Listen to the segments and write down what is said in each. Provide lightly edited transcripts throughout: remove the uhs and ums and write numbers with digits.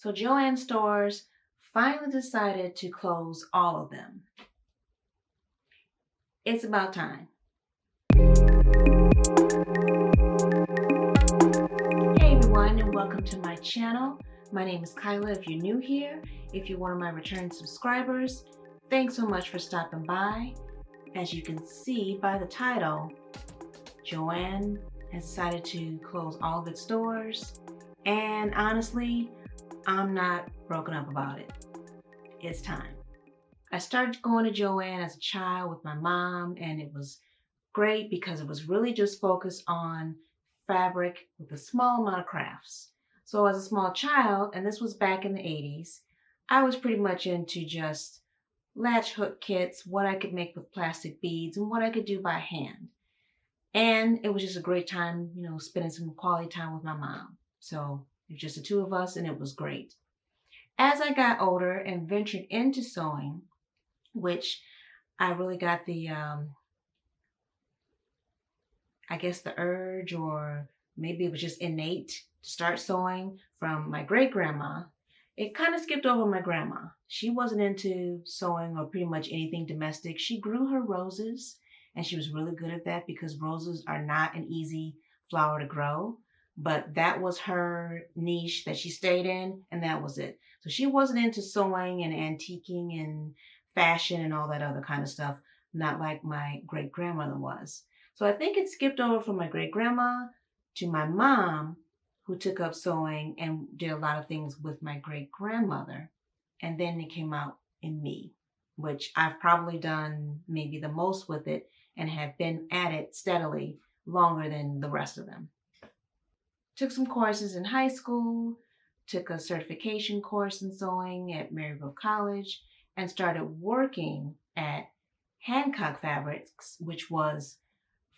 So Joann stores finally decided to close all of them. It's about time. Hey everyone, and welcome to my channel. My name is Kyla if you're new here. If you're one of my return subscribers, thanks so much for stopping by. As you can see by the title, Joann has decided to close all of its stores, and honestly, I'm not broken up about it. It's time. I started going to Joann as a child with my mom, and it was great because it was really just focused on fabric with a small amount of crafts. So as a small child, and this was back in the 80s, I was pretty much into just latch hook kits, what I could make with plastic beads, and what I could do by hand. And it was just a great time, spending some quality time with my mom. So it was just the two of us, and it was great. As I got older and ventured into sewing, which I really got the, the urge, or maybe it was just innate to start sewing from my great-grandma. It kind of skipped over my grandma. She wasn't into sewing or pretty much anything domestic. She grew her roses, and she was really good at that because roses are not an easy flower to grow. But that was her niche that she stayed in, and that was it. So she wasn't into sewing and antiquing and fashion and all that other kind of stuff, not like my great-grandmother was. So I think it skipped over from my great-grandma to my mom, who took up sewing and did a lot of things with my great-grandmother. And then it came out in me, which I've probably done maybe the most with it and have been at it steadily longer than the rest of them. Took some courses in high school, took a certification course in sewing at Maryville College, and started working at Hancock Fabrics, which was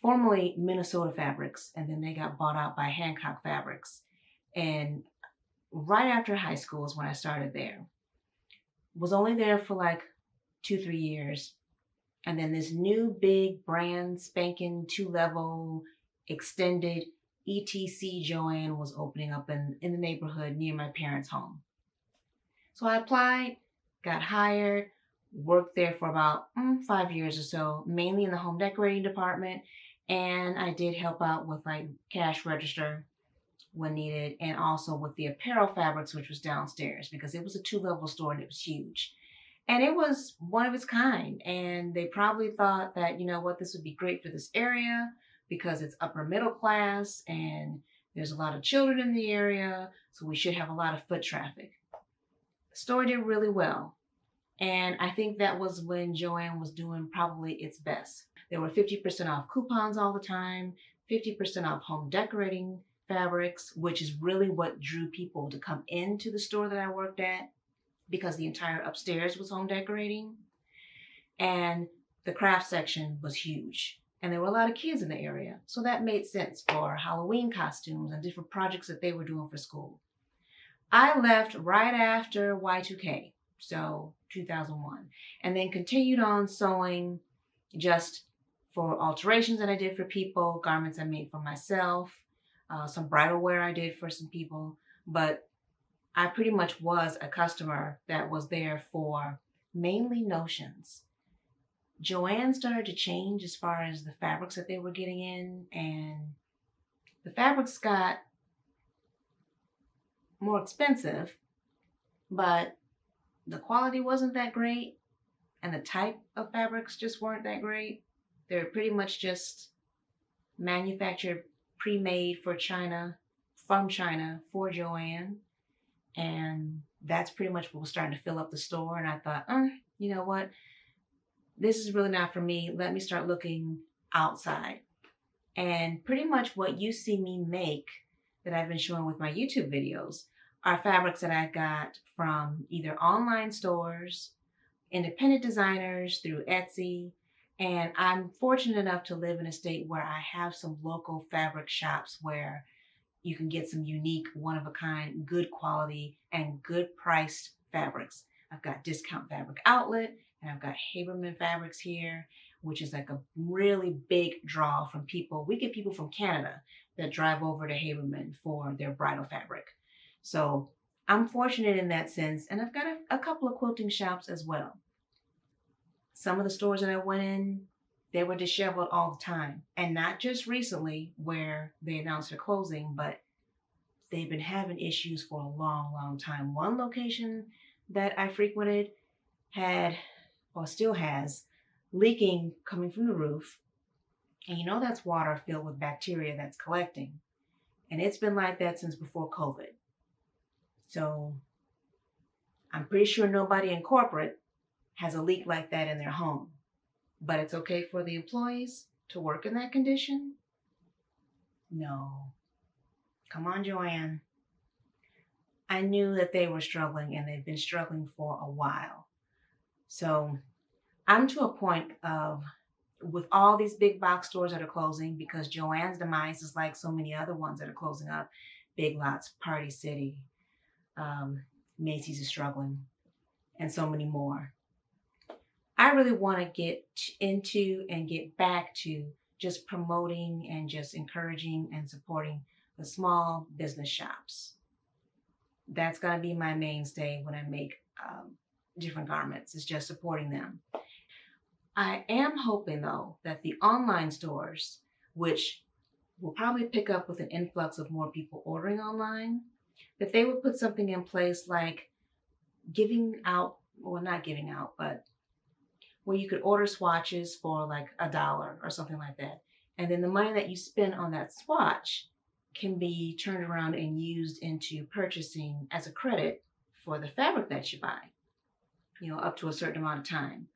formerly Minnesota Fabrics, and then they got bought out by Hancock Fabrics. And right after high school is when I started there. Was only there for like 2-3 years. And then this new big brand spanking 2-level extended ETC Joann was opening up in the neighborhood near my parents' home. So I applied, got hired, worked there for about 5 years or so, mainly in the home decorating department. And I did help out with like cash register when needed, and also with the apparel fabrics, which was downstairs because it was a 2-level store and it was huge. And it was one of its kind. And they probably thought that, this would be great for this area because it's upper middle class and there's a lot of children in the area. So we should have a lot of foot traffic. The store did really well. And I think that was when Joann was doing probably its best. There were 50% off coupons all the time, 50% off home decorating fabrics, which is really what drew people to come into the store that I worked at because the entire upstairs was home decorating. And the craft section was huge. And there were a lot of kids in the area. So that made sense for Halloween costumes and different projects that they were doing for school. I left right after Y2K, so 2001, and then continued on sewing just for alterations that I did for people, garments I made for myself, some bridal wear I did for some people, but I pretty much was a customer that was there for mainly notions. Joann started to change as far as the fabrics that they were getting in, and the fabrics got more expensive, but the quality wasn't that great, and the type of fabrics just weren't that great. They're pretty much just manufactured, pre-made for China, from China, for Joann. And that's pretty much what was starting to fill up the store. And I thought, you know what? This is really not for me. Let me start looking outside. And pretty much what you see me make that I've been showing with my YouTube videos are fabrics that I got from either online stores, independent designers through Etsy. And I'm fortunate enough to live in a state where I have some local fabric shops where you can get some unique, one-of-a-kind, good quality, and good priced fabrics. I've got Discount Fabric Outlet, and I've got Haberman Fabrics here, which is like a really big draw from people. We get people from Canada that drive over to Haberman for their bridal fabric. So I'm fortunate in that sense, and I've got a couple of quilting shops as well. Some of the stores that I went in, they were disheveled all the time. And not just recently where they announced they're closing, but they've been having issues for a long, long time. One location that I frequented had, or still has, leaking coming from the roof. And you know that's water filled with bacteria that's collecting. And it's been like that since before COVID. So I'm pretty sure nobody in corporate has a leak like that in their home. But it's okay for the employees to work in that condition? No. Come on, Joann. I knew that they were struggling and they've been struggling for a while. So I'm to a point of, with all these big box stores that are closing, because Joann's demise is like so many other ones that are closing up. Big Lots, Party City, Macy's is struggling, and so many more. I really want to get into and get back to just promoting and just encouraging and supporting the small business shops. That's going to be my mainstay when I make different garments, is just supporting them. I am hoping, though, that the online stores, which will probably pick up with an influx of more people ordering online, that they would put something in place like giving out, well, not giving out, but where you could order swatches for like $1 or something like that. And then the money that you spend on that swatch can be turned around and used into purchasing as a credit for the fabric that you buy, up to a certain amount of time,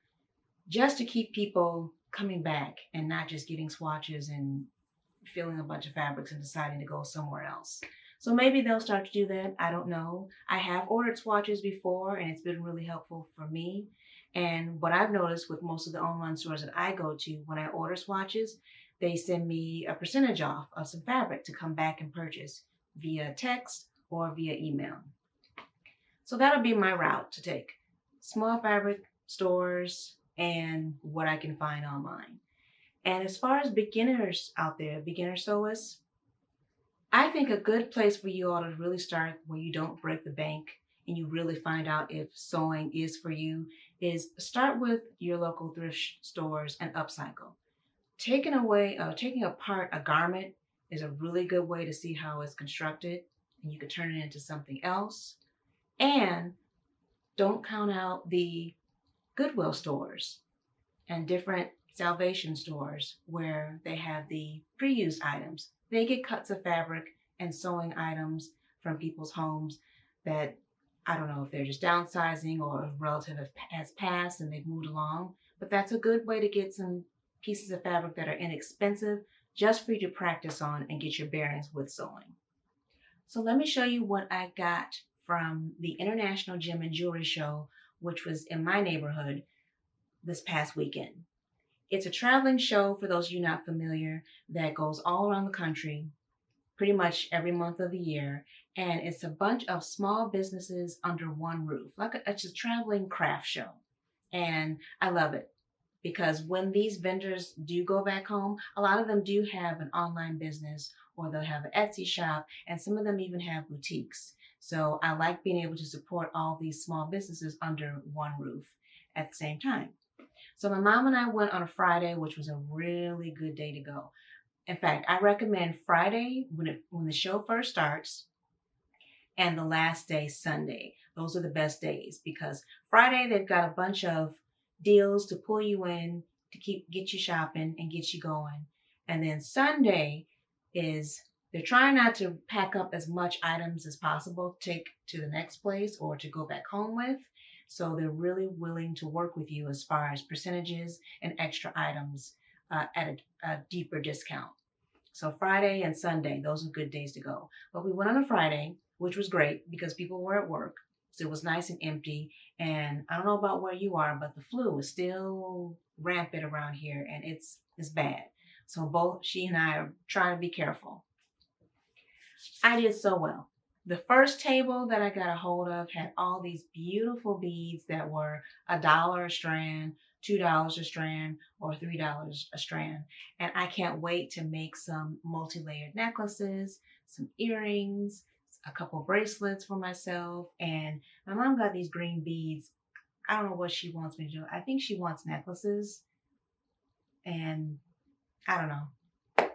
just to keep people coming back and not just getting swatches and filling a bunch of fabrics and deciding to go somewhere else. So maybe they'll start to do that. I don't know. I have ordered swatches before and it's been really helpful for me. And what I've noticed with most of the online stores that I go to, when I order swatches, they send me a percentage off of some fabric to come back and purchase via text or via email. So that'll be my route to take. Small fabric stores and what I can find online. And as far as beginners out there, beginner sewists, I think a good place for you all to really start where you don't break the bank and you really find out if sewing is for you is start with your local thrift stores and upcycle. Taking apart a garment is a really good way to see how it's constructed, and you can turn it into something else. And don't count out the Goodwill stores and different Salvation stores where they have the pre-used items. They get cuts of fabric and sewing items from people's homes that, I don't know if they're just downsizing or a relative has passed and they've moved along, but that's a good way to get some pieces of fabric that are inexpensive just for you to practice on and get your bearings with sewing. So let me show you what I got from the International Gem and Jewelry Show, which was in my neighborhood this past weekend. It's a traveling show, for those of you not familiar, that goes all around the country pretty much every month of the year. And it's a bunch of small businesses under one roof, it's a traveling craft show. And I love it because when these vendors do go back home, a lot of them do have an online business or they'll have an Etsy shop, and some of them even have boutiques. So I like being able to support all these small businesses under one roof at the same time. So my mom and I went on a Friday, which was a really good day to go. In fact, I recommend Friday when the show first starts and the last day, Sunday. Those are the best days because Friday they've got a bunch of deals to pull you in to get you shopping and get you going. And then Sunday is they're trying not to pack up as much items as possible to take to the next place or to go back home with. So they're really willing to work with you as far as percentages and extra items at a deeper discount. So Friday and Sunday, those are good days to go. But we went on a Friday, which was great because people were at work. So it was nice and empty. And I don't know about where you are, but the flu is still rampant around here and it's bad. So both she and I are trying to be careful. I did so well. The first table that I got a hold of had all these beautiful beads that were $1 a strand, $2 a strand, or $3 a strand. And I can't wait to make some multi-layered necklaces, some earrings, a couple bracelets for myself, and my mom got these green beads. I don't know what she wants me to do. I think she wants necklaces, and I don't know.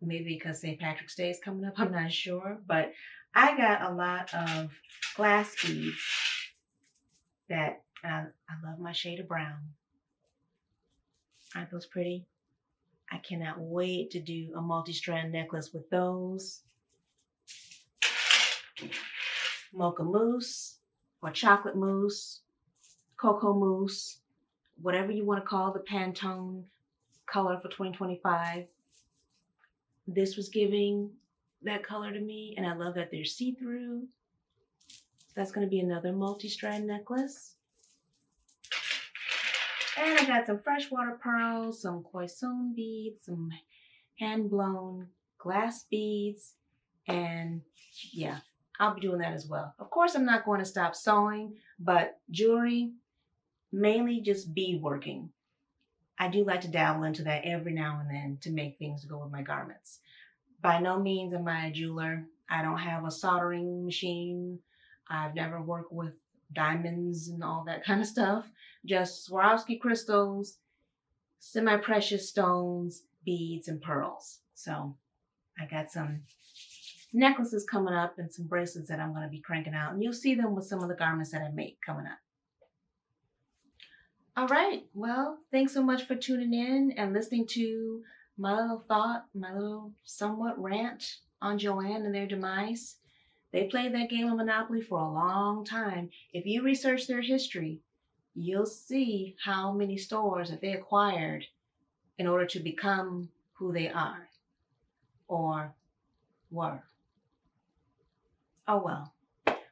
Maybe because St. Patrick's Day is coming up, I'm not sure. But I got a lot of glass beads that I love my shade of brown. Aren't those pretty? I cannot wait to do a multi-strand necklace with those. Mocha mousse or chocolate mousse, cocoa mousse, whatever you want to call the Pantone color for 2025. This was giving that color to me, and I love that they're see-through. That's going to be another multi-strand necklace. And I got some freshwater pearls, some cloisonne beads, some hand-blown glass beads, and yeah, I'll be doing that as well. Of course, I'm not going to stop sewing, but jewelry, mainly just beadworking. I do like to dabble into that every now and then to make things go with my garments. By no means am I a jeweler. I don't have a soldering machine. I've never worked with diamonds and all that kind of stuff. Just Swarovski crystals, semi-precious stones, beads, and pearls. So I got some necklaces coming up and some bracelets that I'm going to be cranking out. And you'll see them with some of the garments that I make coming up. All right. Well, thanks so much for tuning in and listening to my little thought, my little somewhat rant on Joann and their demise. They played that game of Monopoly for a long time. If you research their history, you'll see how many stores that they acquired in order to become who they are or were. Oh well.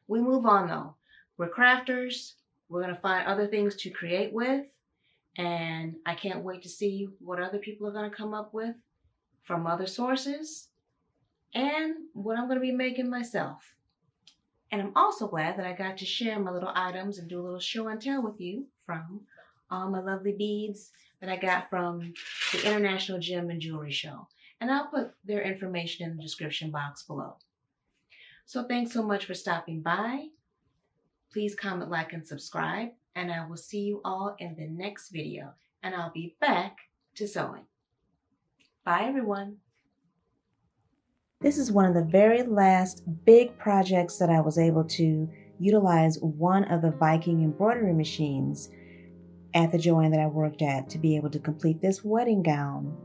We move on though. We're crafters. We're going to find other things to create with. And I can't wait to see what other people are going to come up with from other sources and what I'm going to be making myself. And I'm also glad that I got to share my little items and do a little show and tell with you from all my lovely beads that I got from the International Gem and Jewelry Show. And I'll put their information in the description box below. So thanks so much for stopping by. Please comment, like, and subscribe. And I will see you all in the next video. And I'll be back to sewing. Bye, everyone. This is one of the very last big projects that I was able to utilize one of the Viking embroidery machines at the Joann that I worked at to be able to complete this wedding gown.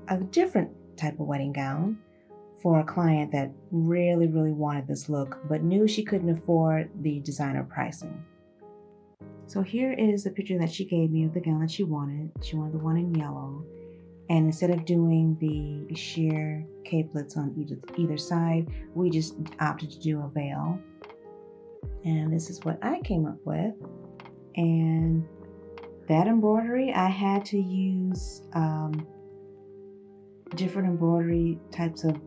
A different type of wedding gown for a client that really, really wanted this look, but knew she couldn't afford the designer pricing. So here is the picture that she gave me of the gown that she wanted. She wanted the one in yellow. And instead of doing the sheer capelets on either side, we just opted to do a veil. And this is what I came up with. And that embroidery, I had to use different embroidery types of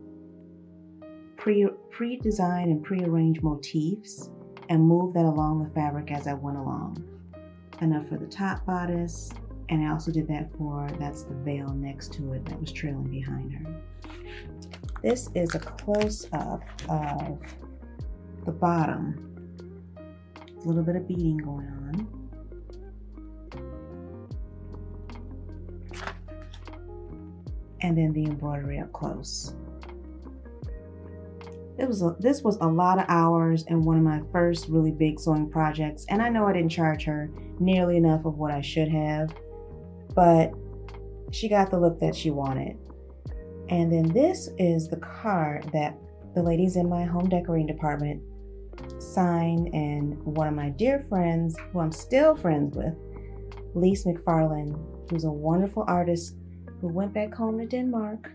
pre-designed and pre-arranged motifs and move that along the fabric as I went along. Enough for the top bodice, and I also did that that's the veil next to it that was trailing behind her. This is a close-up of the bottom. A little bit of beading going on. And then the embroidery up close. This was a lot of hours and one of my first really big sewing projects, and I know I didn't charge her nearly enough of what I should have, but she got the look that she wanted. And then this is the card that the ladies in my home decorating department signed, and one of my dear friends, who I'm still friends with, Lise McFarlane, who's a wonderful artist who went back home to Denmark.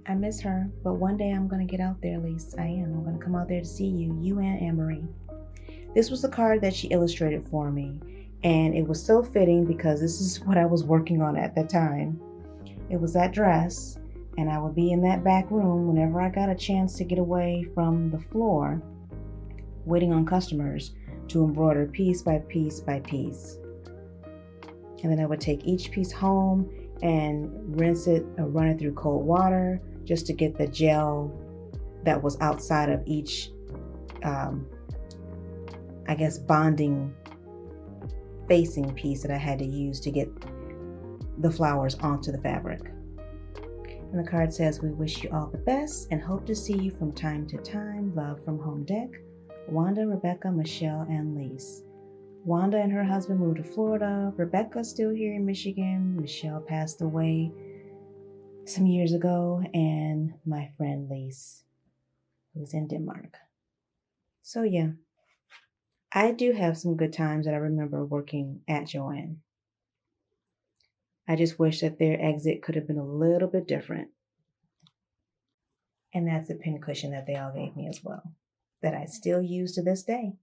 I miss her, but one day I'm going to get out there, Lise. I am. I'm going to come out there to see you and Anne-Marie. This was the card that she illustrated for me, and it was so fitting because this is what I was working on at that time. It was that dress, and I would be in that back room whenever I got a chance to get away from the floor, waiting on customers to embroider piece by piece by piece. And then I would take each piece home and rinse it or run it through cold water just to get the gel that was outside of each, I guess, bonding facing piece that I had to use to get the flowers onto the fabric. And the card says, we wish you all the best and hope to see you from time to time. Love from Home Deck, Wanda, Rebecca, Michelle, and Lise. Wanda and her husband moved to Florida. Rebecca's still here in Michigan. Michelle passed away some years ago. And my friend Lise, who's in Denmark. So yeah, I do have some good times that I remember working at Joann. I just wish that their exit could have been a little bit different. And that's a pincushion that they all gave me as well, that I still use to this day.